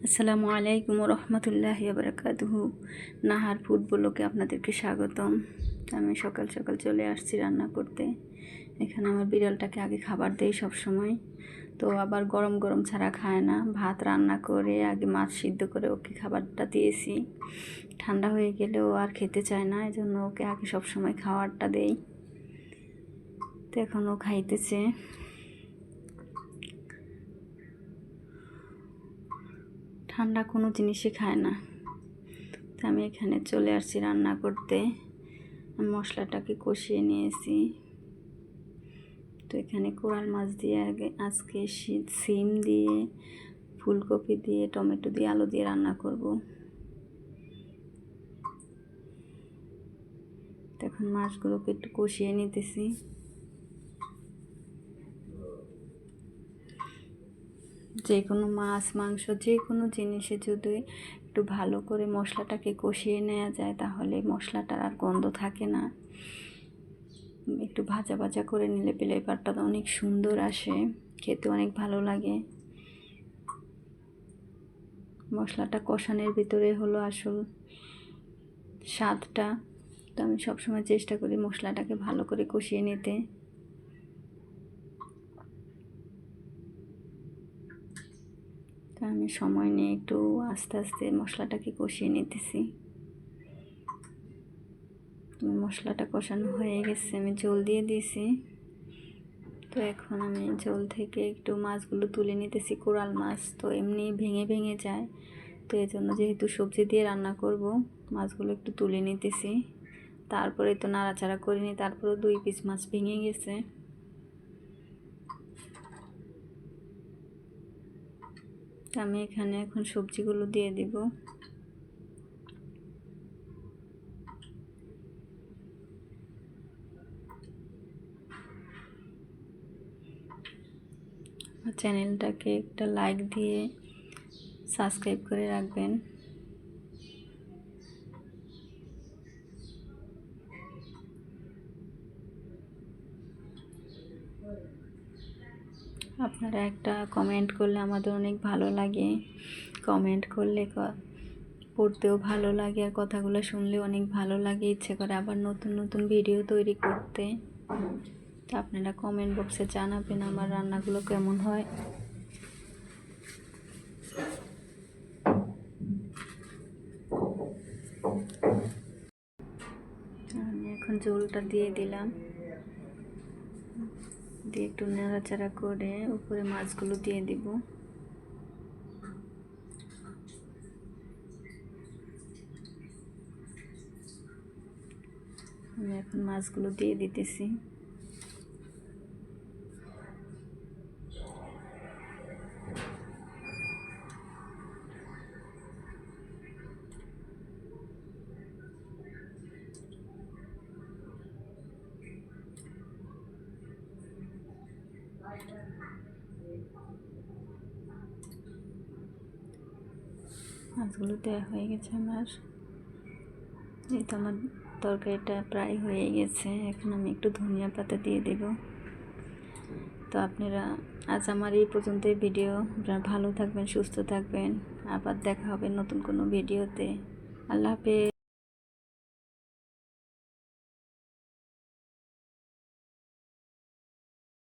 আসসালামু আলাইকুম রহমতুল্লাহি বারাকাতুহু। নাহার ফুড ব্লগে আপনাদেরকে স্বাগতম। আমি সকাল সকাল চলে আসছি রান্না করতে। এখানে আমার বিড়ালটাকে আগে খাবার দেই সব সময়, তো আবার গরম গরম ছাড়া খায় না। ভাত রান্না করে আগে মাছ সিদ্ধ করে ওকে খাবারটা দিয়েছি। ঠান্ডা হয়ে গেলে ও আর খেতে চায় না, এজন্য ওকে আগে সব সময় খাবারটা দেই। তো এখন ও খাইতেছে। ঠান্ডা কোনো জিনিসই খায় না। তো আমি এখানে চলে আসছি রান্না করতে। মশলাটাকে কষিয়ে নিয়েছি। তো এখানে কোরাল মাছ দিয়ে আজকে সিম দিয়ে, ফুলকপি দিয়ে, টমেটো দিয়ে, আলু দিয়ে রান্না করব। তো এখন মাছগুলোকে একটু কষিয়ে নিতেছি। যে কোনো মাছ, মাংস, যে কোনো জিনিসে যদি একটু ভালো করে মশলাটাকে কষিয়ে নেওয়া যায় তাহলে মশলাটার আর গন্ধ থাকে না। একটু ভাজা ভাজা করে নিলে ফ্লেভারটা অনেক সুন্দর আসে, খেতে অনেক ভালো লাগে। মশলাটা কষানোর ভিতরে হলো আসল স্বাদটা। তো আমি সবসময় চেষ্টা করি মশলাটাকে ভালো করে কষিয়ে নিতে। তো আমি সময় নিয়ে একটু আস্তে আস্তে মশলাটাকে কষিয়ে নিতেছি। মশলাটা কষানো হয়ে গেছে, আমি জল দিয়ে দিয়েছি। তো এখন আমি জল থেকে একটু মাছগুলো তুলে নিতেছি। কোরাল মাছ তো এমনি ভেঙে ভেঙে যায়, তো এই জন্য যেহেতু সবজি দিয়ে রান্না করব, মাছগুলো একটু তুলে নিতেছি। তারপরে তো নাড়াচাড়া করিনি, তারপরেও 2 পিস মাছ ভেঙে গেছে। তো আমি এখানে এখন সবজিগুলো দিয়ে দিব। চ্যানেলটাকে একটা লাইক দিয়ে সাবস্ক্রাইব করে রাখবেন। আপনারা একটা কমেন্ট করলে আমাদের অনেক ভালো লাগে। কমেন্ট করলে পড়তেও ভালো লাগে, আর কথাগুলো শুনলে অনেক ভালো লাগে, ইচ্ছে করে আবার নতুন নতুন ভিডিও তৈরি করতে। তো আপনারা কমেন্ট বক্সে জানাবেন আমার রান্নাগুলো কেমন হয়। আমি এখন ঝোলটা দিয়ে দিলাম, দিয়ে একটু নাড়াচাড়া করে উপরে মাছগুলো দিয়ে দিব। আমি এখন মাছগুলো দিয়ে দিতেছি। মাছগুলো দেওয়া হয়ে গেছে আমার। এই তো আমার তরকারিটা প্রায় হয়ে গেছে। এখন আমি একটু ধনিয়া পাতা দিয়ে দেব। তো আপনারা আজ আমার এই পর্যন্তই ভিডিও। আপনারা ভালো থাকবেন, সুস্থ থাকবেন। আবার দেখা হবে নতুন কোনো ভিডিওতে। আল্লাহ হাফেজ।